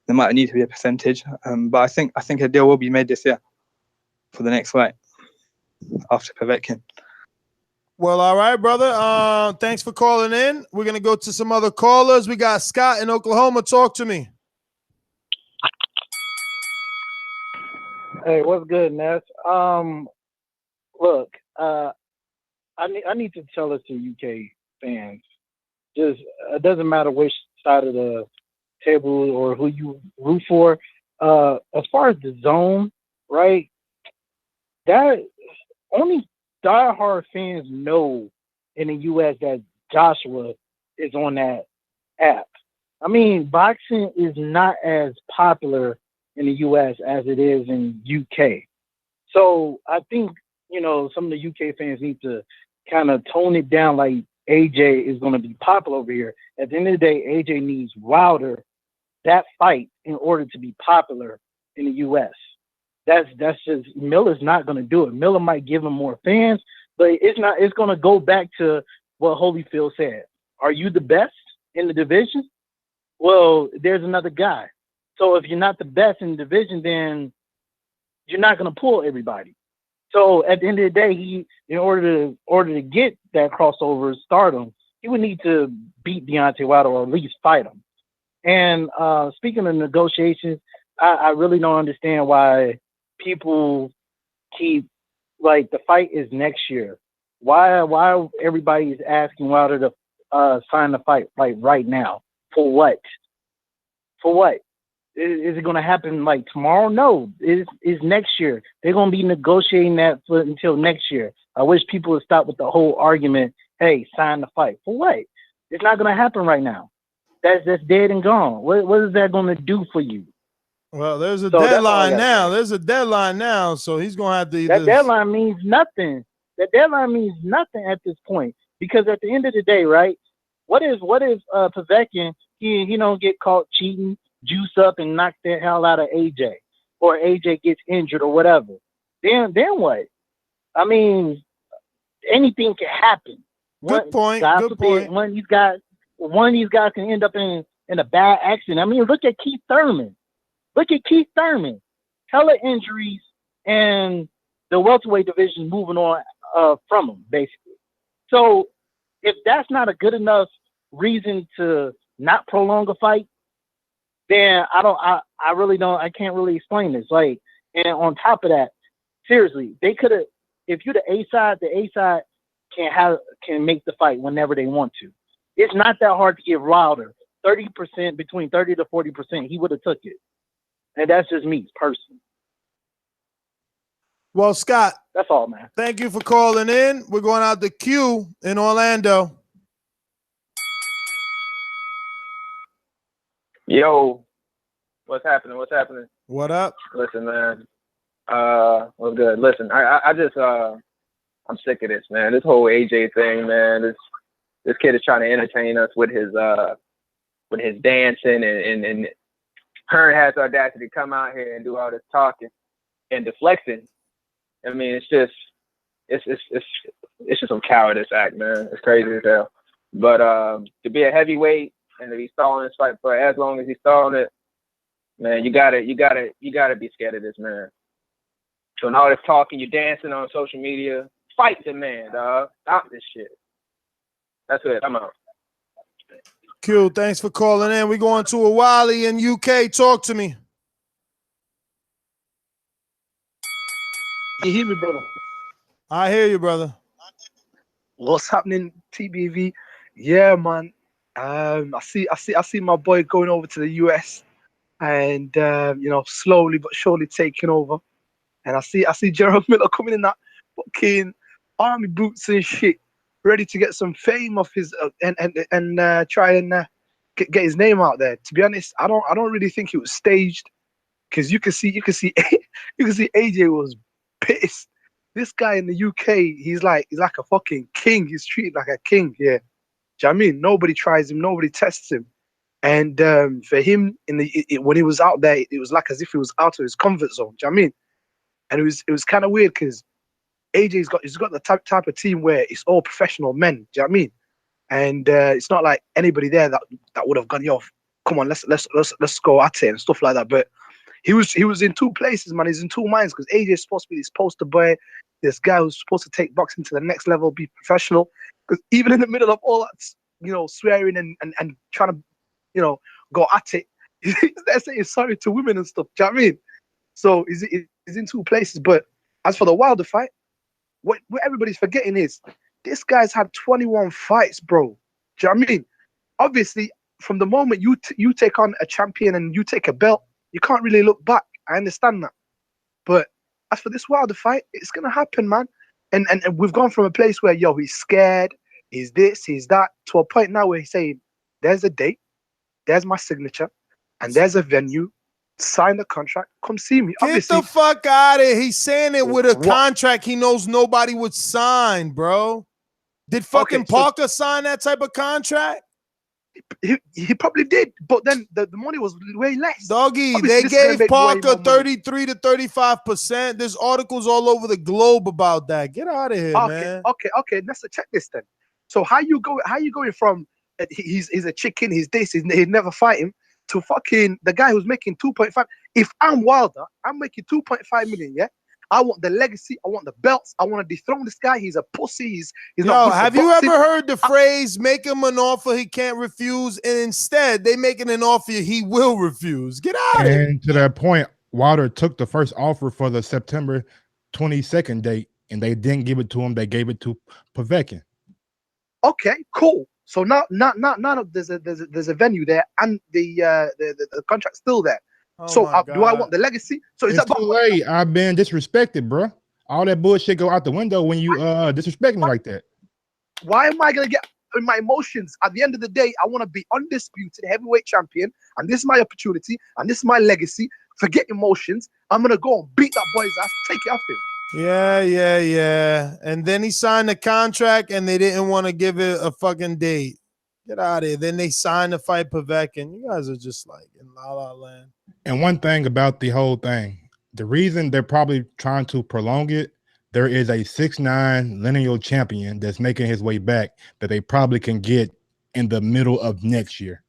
might need to be a percentage. But I think a deal will be made this year for the next fight after Povetkin. Well, all right, brother. Thanks for calling in. We're gonna go to some other callers. We got Scott in Oklahoma. Talk to me. Hey, what's good, Ness? Look, I need to tell us to UK fans, just it doesn't matter which side of the table or who you root for. As far as the zone, right? That only diehard fans know in the US that Joshua is on that app. I mean, boxing is not as popular in the US as it is in UK. So I think, some of the UK fans need to kind of tone it down like AJ is going to be popular over here. At the end of the day, AJ needs Wilder, that fight, in order to be popular in the US. That's just, Miller's not going to do it. Miller might give him more fans, but it's going to go back to what Holyfield said. Are you the best in the division? Well, there's another guy. So if you're not the best in the division, then you're not going to pull everybody. So at the end of the day, he, in order to get that crossover stardom, he would need to beat Deontay Wilder or at least fight him. And speaking of negotiations, I really don't understand why people keep, like, the fight is next year. Why everybody is asking Wilder to sign the fight like right now? For what? For what? Is it going to happen like tomorrow? No, it's next year. They're going to be negotiating that until next year. I wish people would stop with the whole argument, hey, sign the fight. For what? It's not going to happen right now. That's dead and gone. What is that going to do for you? Well, there's a deadline now. There's a deadline now, so he's going to have to. That deadline means nothing. That deadline means nothing at this point, because at the end of the day, right? What if Povetkin he don't get caught cheating, juice up, and knock the hell out of AJ, or AJ gets injured or whatever? Then what? I mean, anything can happen. Good point. Good point. One of these guys can end up in a bad accident. I mean, look at Keith Thurman. Hella injuries, and the welterweight division moving on from him, basically. So if that's not a good enough reason to not prolong a fight, then I can't really explain this. Like, and on top of that, seriously, they could have, if you're the A side can make the fight whenever they want to. It's not that hard to give Wilder 30%, between 30 to 40%. He would have took it. And that's just me, personally. Well, Scott, that's all, man. Thank you for calling in. We're going out to Q in Orlando. Yo, what's happening? What up? Listen, man. What's good? Listen, I just I'm sick of this, man. This whole AJ thing, man. This kid is trying to entertain us with his dancing, and Hearn has the audacity to come out here and do all this talking and deflecting. I mean, it's just some cowardice act, man. It's crazy as hell. But to be a heavyweight and to be stalling this fight for as long as he's stalling it, man, you gotta be scared of this man. So in all this talking, you're dancing on social media, fight the man, dog. Stop this shit. That's it. I'm out. Q, thanks for calling in. We're going to a Wally in UK. Talk to me. You hear me, brother? I hear you, brother. What's happening, TBV? Yeah, man. I see my boy going over to the US, and slowly but surely taking over. And I see Gerald Miller coming in that fucking army boots and shit, ready to get some fame off his and try and get his name out there. To be honest, I don't really think it was staged, because you can see AJ was pissed. This guy in the UK, he's like a fucking king. He's treated like a king. Yeah, do you know what I mean? Nobody tries him, nobody tests him, and for him when he was out there, it was like as if he was out of his comfort zone. Do you know what I mean? And it was kind of weird, because AJ's got the type of team where it's all professional men. Do you know what I mean? And it's not like anybody there that would have gone, yo, come on, let's go at it and stuff like that. But he was in two places, man. He's in two minds because AJ is supposed to be this poster boy, this guy who's supposed to take boxing to the next level, be professional. Because even in the middle of all that, swearing and trying to, go at it, he's there saying sorry to women and stuff. Do you know what I mean? So he's in two places. But as for the Wilder fight, what everybody's forgetting is this guy's had 21 fights, bro. Do you know what I mean? Obviously, from the moment you take on a champion and you take a belt, you can't really look back. I understand that. But as for this Wilder fight, it's going to happen, man. And we've gone from a place where, yo, he's scared, he's this, he's that, to a point now where he's saying, there's a date, there's my signature, and there's a venue. Sign the contract. Come see me. Get the fuck out of here. He's saying it with a contract he knows nobody would sign, bro. Did fucking Parker sign that type of contract? He probably did, but then the money was way less. Doggy, Obviously, they gave Parker 33 to 35%. There's articles all over the globe about that. Get out of here, man. Okay. Let's check this then. So how you going from he's a chicken, he's this, he'd never fight him, to fucking the guy who's making 2.5. If I'm Wilder, I'm making 2.5 million. Yeah, I want the legacy. I want the belts. I want to dethrone this guy. He's a pussy. He's not. Have you ever heard the phrase "make him an offer he can't refuse"? And instead, they making an offer he will refuse. Get out of here. And to that point, Wilder took the first offer for the September 22nd date, and they didn't give it to him. They gave it to Povetkin. Okay, cool. So now there's a venue there, and the contract's still there. So do I want the legacy? So it's too late. I've been disrespected, bro. All that bullshit go out the window when you disrespect me like that. Why am I gonna get in my emotions? At the end of the day, I want to be undisputed heavyweight champion, and this is my opportunity, and this is my legacy. Forget emotions. I'm gonna go and beat that boy's ass, take it off him. Yeah. And then he signed the contract and they didn't want to give it a fucking date. Get out of here. Then they signed to fight Povetkin. You guys are just like in La La Land. And one thing about the whole thing, the reason they're probably trying to prolong it, there is a 6'9" lineal champion that's making his way back that they probably can get in the middle of next year.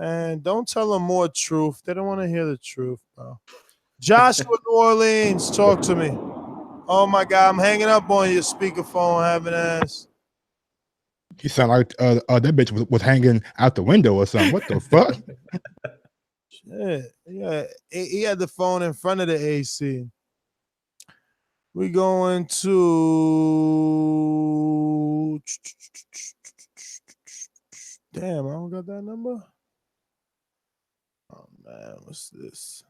And don't tell them more truth. They don't want to hear the truth, bro. Joshua New Orleans, talk to me. Oh my God, I'm hanging up on your speakerphone, having ass. He sounded like that bitch was hanging out the window or something. What the fuck? Shit. Yeah, he had the phone in front of the AC. We going to. Damn, I don't got that number. Oh man, what's this?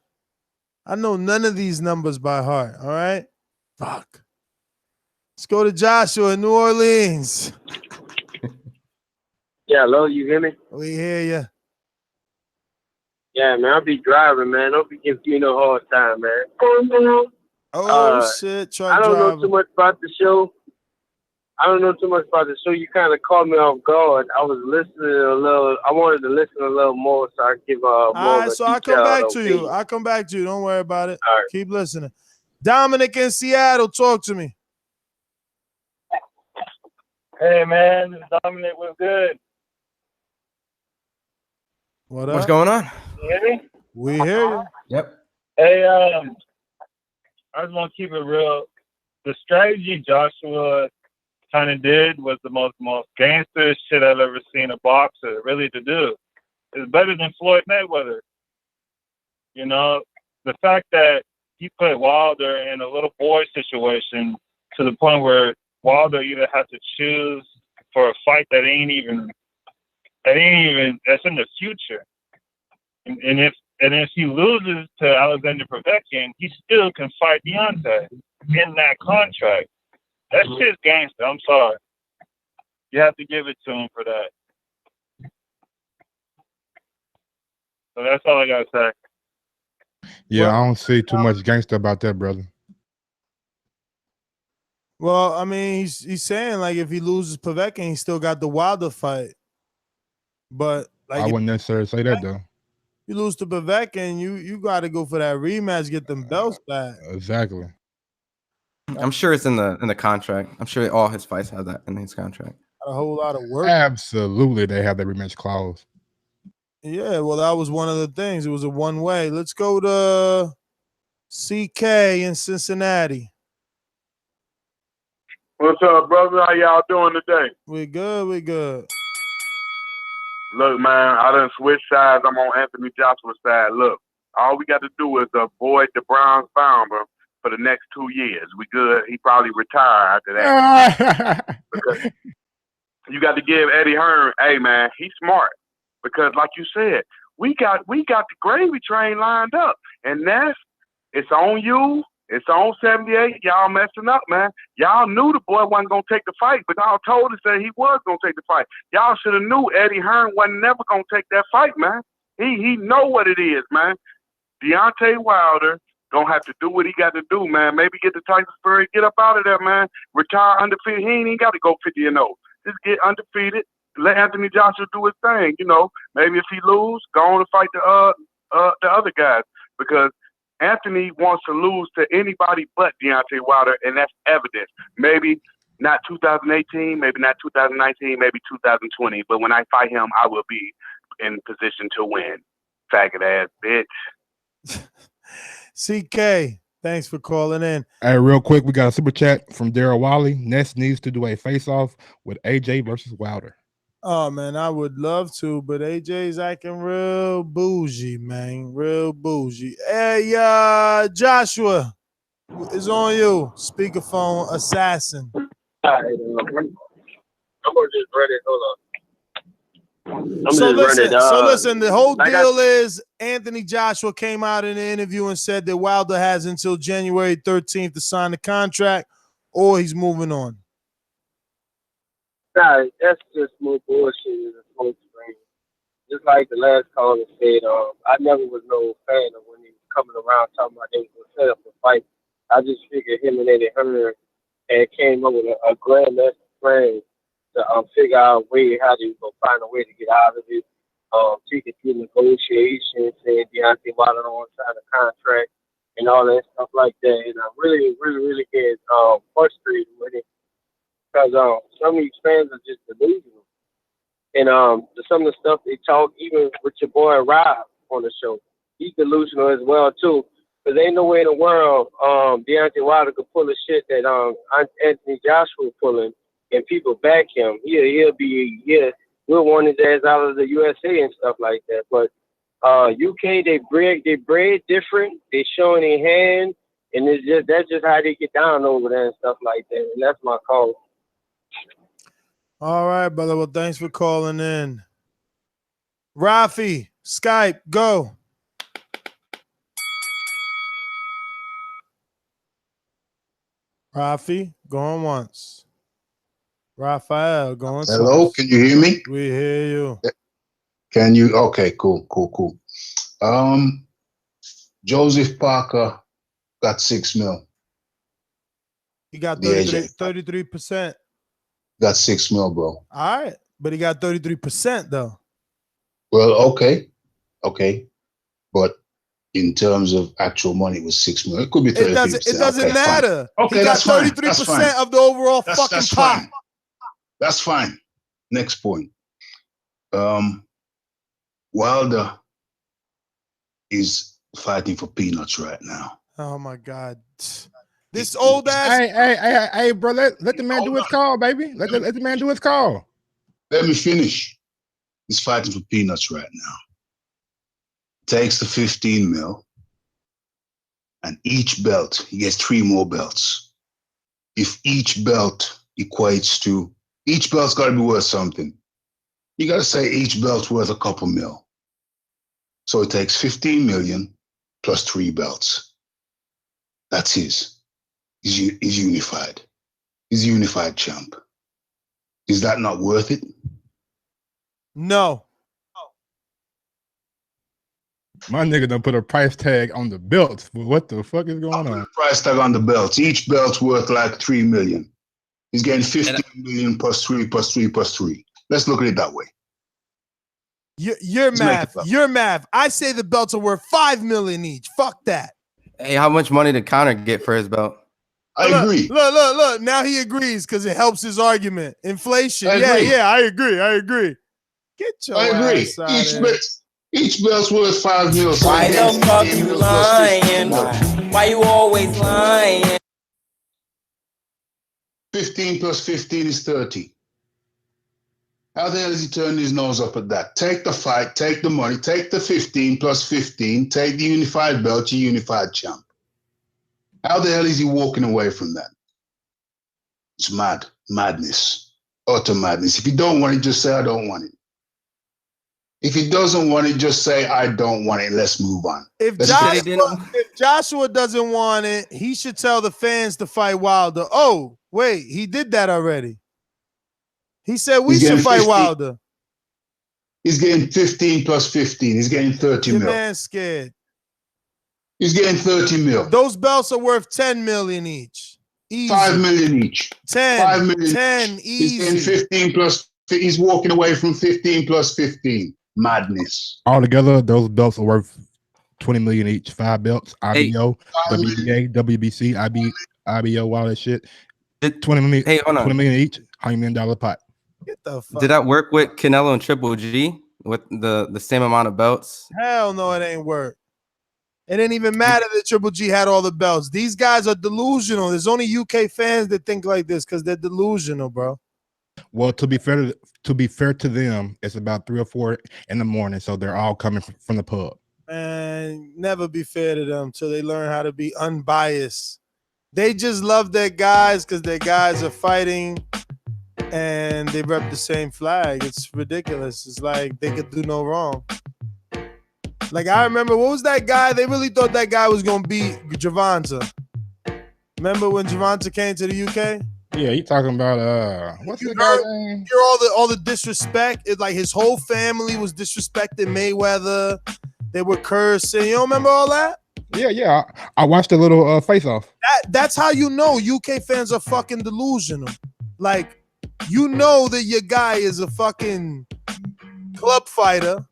I know none of these numbers by heart. All right. Fuck. Let's go to Joshua in New Orleans. Yeah, hello, you hear me? We hear you. Yeah, man, I'll be driving, man. Don't be giving you no hard time, man. Shit. I don't know too much about the show. You kind of caught me off guard. I was listening a little. I wanted to listen a little more, so I give more. All right, so I'll come back to you. I'll come back to you. Don't worry about it. All right. Keep listening. Dominic in Seattle, talk to me. Hey, man, this is Dominic. What's good? What up? What's going on? You hear me? We hear you. Yep. Hey, I just want to keep it real. The strategy Joshua kind of did was the most gangster shit I've ever seen a boxer really to do. It's better than Floyd Mayweather. You know, the fact that he put Wilder in a little boy situation to the point where Wilder either has to choose for a fight that's in the future. And if he loses to Alexander Povetkin, he still can fight Deontay in that contract. That shit's gangster. I'm sorry. You have to give it to him for that. So that's all I gotta say. Yeah, I don't see too much gangster about that, brother. Well, I mean, he's saying like if he loses Povetkin, he still got the Wilder fight. But like I wouldn't necessarily say that though. You lose to Povetkin, you got to go for that rematch, get them belts back. Exactly. I'm sure it's in the contract. I'm sure all his fights have that in his contract. A whole lot of work. Absolutely, they have that rematch clause. Yeah, well, that was one of the things. It was a one-way. Let's go to CK in Cincinnati. What's up, brother? How y'all doing today? We good. We good. Look, man, I done switched sides. I'm on Anthony Joshua's side. Look, all we got to do is avoid the Browns founder for the next 2 years. We good. He probably retire after that. Because you got to give Eddie Hearn, hey, man, he's smart. Because like you said, we got the gravy train lined up. And it's on you. It's on 78. Y'all messing up, man. Y'all knew the boy wasn't going to take the fight, but y'all told us that he was going to take the fight. Y'all should have knew Eddie Hearn wasn't never going to take that fight, man. He know what it is, man. Deontay Wilder going to have to do what he got to do, man. Maybe get the Tyson Fury, get up out of there, man. Retire undefeated. He ain't even got to go 50-0. Just get undefeated. Let Anthony Joshua do his thing, you know. Maybe if he lose, go on and fight the other guys. Because Anthony wants to lose to anybody but Deontay Wilder, and that's evidence. Maybe not 2018, maybe not 2019, maybe 2020. But when I fight him, I will be in position to win. Faggot ass bitch. CK, thanks for calling in. Hey, real quick, we got a super chat from Daryl Wally. Ness needs to do a face-off with AJ versus Wilder. Oh, man, I would love to, but AJ's acting real bougie, man. Real bougie. Hey, Joshua, it's on you. Speakerphone assassin. All right, I'm gonna just run it. Hold on. So listen, the whole deal is Anthony Joshua came out in the interview and said that Wilder has until January 13th to sign the contract or he's moving on. Nah, that's just more bullshit in the smoke screen. Just like the last caller said, I never was no fan of when he was coming around talking about they was going to set up a fight. I just figured him and Eddie Hearn and came up with a grand master plan to figure out a way how they were going to find a way to get out of it, take it through negotiations, saying Deontay Wilder don't want to sign a contract and all that stuff like that. And I really, really, really get frustrated with it. Because some of these fans are just delusional. And some of the stuff they talk, even with your boy Rob on the show, he's delusional as well, too. Because ain't no way in the world Deontay Wilder could pull the shit that Anthony Joshua pulling and people back him. We'll want his ass out of the USA and stuff like that. But UK, they breed different. They showing their hand. And that's just how they get down over there and stuff like that. And that's my call. All right, brother. Well, thanks for calling in. Rafi, Skype, go. Rafi, going once. Raphael, going twice. Hello, can you hear me? We hear you. Can you? Okay, cool. Joseph Parker got 6 mil. He got 33%. Got 6 mil, bro. All right, but he got 33% though. Well, okay, but in terms of actual money, it was 6 mil. It could be 33%. It doesn't matter. Fine. Okay, he got that's fine. 33% of the overall fucking pot. Fine. That's fine. Next point. Wilder is fighting for peanuts right now. Oh my God. This old ass. Hey, bro, let the man do his call, baby. Let the man do his call. Let me finish. He's fighting for peanuts right now. Takes the 15 mil, and each belt, he gets 3 more belts. If each belt equates to, each belt's got to be worth something. You got to say each belt's worth a couple mil. So it takes 15 million plus 3 belts. That's his. He's unified. He's a unified champ. Is that not worth it? No. My nigga done put a price tag on the belts. What the fuck is going on? Price tag on the belts. Each belt's worth like 3 million. He's getting 15 million plus 3 plus 3 plus 3. Let's look at it that way. Your math. I say the belts are worth 5 million each. Fuck that. Hey, how much money did Conor get for his belt? I agree. Look. Now he agrees because it helps his argument. Inflation. I agree. Yeah. I agree. Get your I agree. ass out of here. Each belt's worth $5 million. Why the fuck you lying? Why you always lying? 15 plus 15 is 30. How the hell is he turning his nose up at that? Take the fight, take the money, take the 15 plus 15, take the unified belt, you unified champ. How the hell is he walking away from that? It's madness, utter madness. If you don't want it, just say, I don't want it. If he doesn't want it, just say, I don't want it. Let's move on. If Joshua doesn't want it, he should tell the fans to fight Wilder. Oh, wait, he did that already. He said we should fight Wilder. He's getting 15 plus 15. He's getting 30 Your mil. man's scared. He's getting 30 mil. Those belts are worth 10 million each. Easy. 5 million each. 10. 5 million 10 each. easy. He's getting 15 plus. He's walking away from 15 plus 15. Madness. Altogether, those belts are worth 20 million each. 5 belts, IBO, WBA, WBC, IBO, all that shit. 20 million. Hey, hold on. 20 million each. $100 million pot. Get the fuck. Did that work with Canelo and Triple G with the same amount of belts? Hell no, it ain't work. It didn't even matter that Triple G had all the belts. These guys are delusional. There's only UK fans that think like this because they're delusional, bro. Well, to be fair to them, it's about 3 or 4 in the morning, so they're all coming from the pub. And never be fair to them till they learn how to be unbiased. They just love their guys because their guys are fighting and they rep the same flag. It's ridiculous. It's like they could do no wrong. Like I remember, what was that guy? They really thought that guy was gonna beat Gervonta. Remember when Gervonta came to the UK? Yeah, you talking about what's the guy's name? Hear all the disrespect. It's like his whole family was disrespecting Mayweather. They were cursing. You don't remember all that? Yeah. I watched a little face off. That's how you know UK fans are fucking delusional. Like, you know that your guy is a fucking club fighter,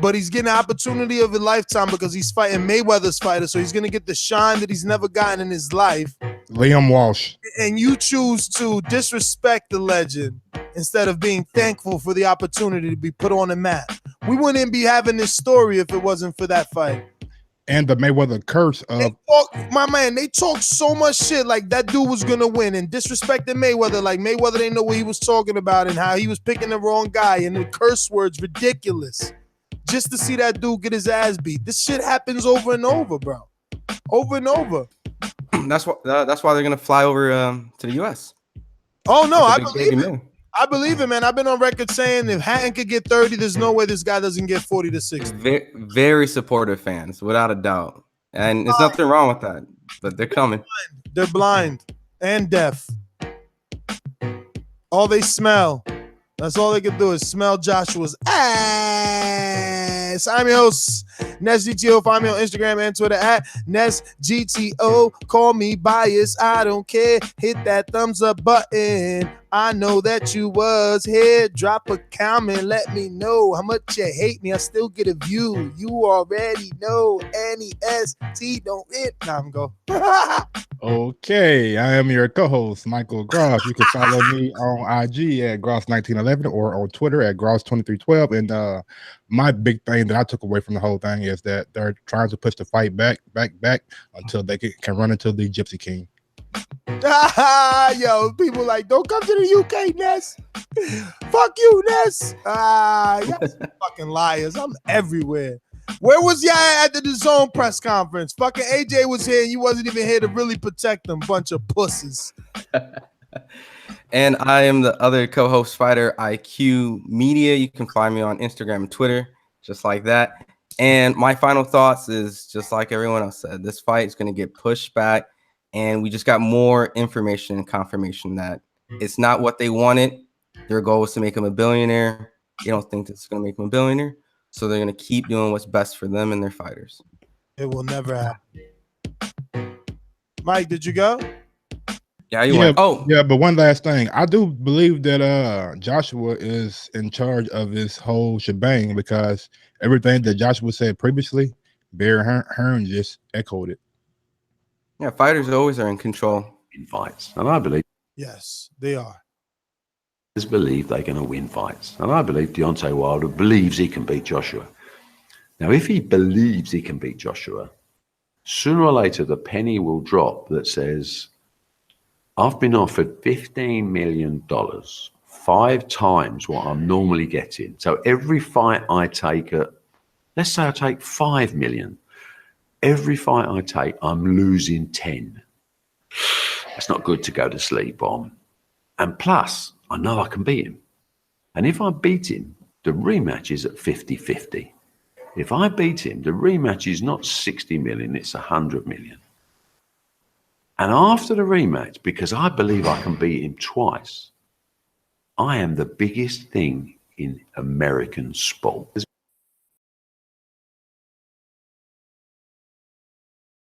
but he's getting an opportunity of a lifetime because he's fighting Mayweather's fighter, so he's gonna get the shine that he's never gotten in his life. Liam Walsh. And you choose to disrespect the legend instead of being thankful for the opportunity to be put on the map. We wouldn't be having this story if it wasn't for that fight. And the Mayweather curse of they talk so much shit like that dude was gonna win and disrespecting Mayweather, like Mayweather didn't know what he was talking about and how he was picking the wrong guy, and the curse words ridiculous. Just to see that dude get his ass beat. This shit happens over and over, bro. Over and over. That's why they're gonna fly over to the US. Oh no, I believe it. I believe it, man. I've been on record saying if Hatton could get 30, there's no way this guy doesn't get 40 to 60. Very supportive fans, without a doubt. And there's nothing wrong with that, but they're coming. They're blind and deaf. All they smell. That's all they can do is smell Joshua's ass. I'm your host, NesGTO. Find me on Instagram and Twitter at NesGTO. Call me biased, I don't care. Hit that thumbs up button. I know that you was here. Drop a comment, let me know how much you hate me. I still get a view. You already know. NEST don't hit. Nah, I'm go. Okay, I am your co-host, Michael Gross. You can follow me on IG at Gross1911 or on Twitter at Gross2312. And my big thing that I took away from the whole thing is that they're trying to push the fight back until they can run into the Gypsy King. Yo, people like, don't come to the UK, Ness. Fuck you, Ness. Y'all fucking liars. I'm everywhere. Where was y'all at the DAZN press conference? Fucking AJ was here and you wasn't even here to really protect them. Bunch of pussies. And I am the other co-host, Fighter IQ Media. You can find me on Instagram and Twitter, just like that. And my final thoughts is just like everyone else said, this fight is going to get pushed back. And we just got more information and confirmation that it's not what they wanted. Their goal was to make him a billionaire. They don't think it's going to make him a billionaire. So they're going to keep doing what's best for them and their fighters. It will never happen. Mike, did you go? Yeah, you went. Oh, yeah, but one last thing. I do believe that Joshua is in charge of this whole shebang because everything that Joshua said previously, Barry Hearn just echoed it. Yeah, fighters always are in control. win fights, and I believe. Yes, they are. Believe they're going to win fights, and I believe Deontay Wilder believes he can beat Joshua. Now, if he believes he can beat Joshua, sooner or later the penny will drop that says, I've been offered $15 million, 5 times what I'm normally getting. So every fight I take at, let's say I take 5 million. Every fight I take, I'm losing 10. It's not good to go to sleep on. And plus, I know I can beat him. And if I beat him, the rematch is at 50-50. If I beat him, the rematch is not 60 million, it's 100 million. And after the rematch, because I believe I can beat him twice, I am the biggest thing in American sport.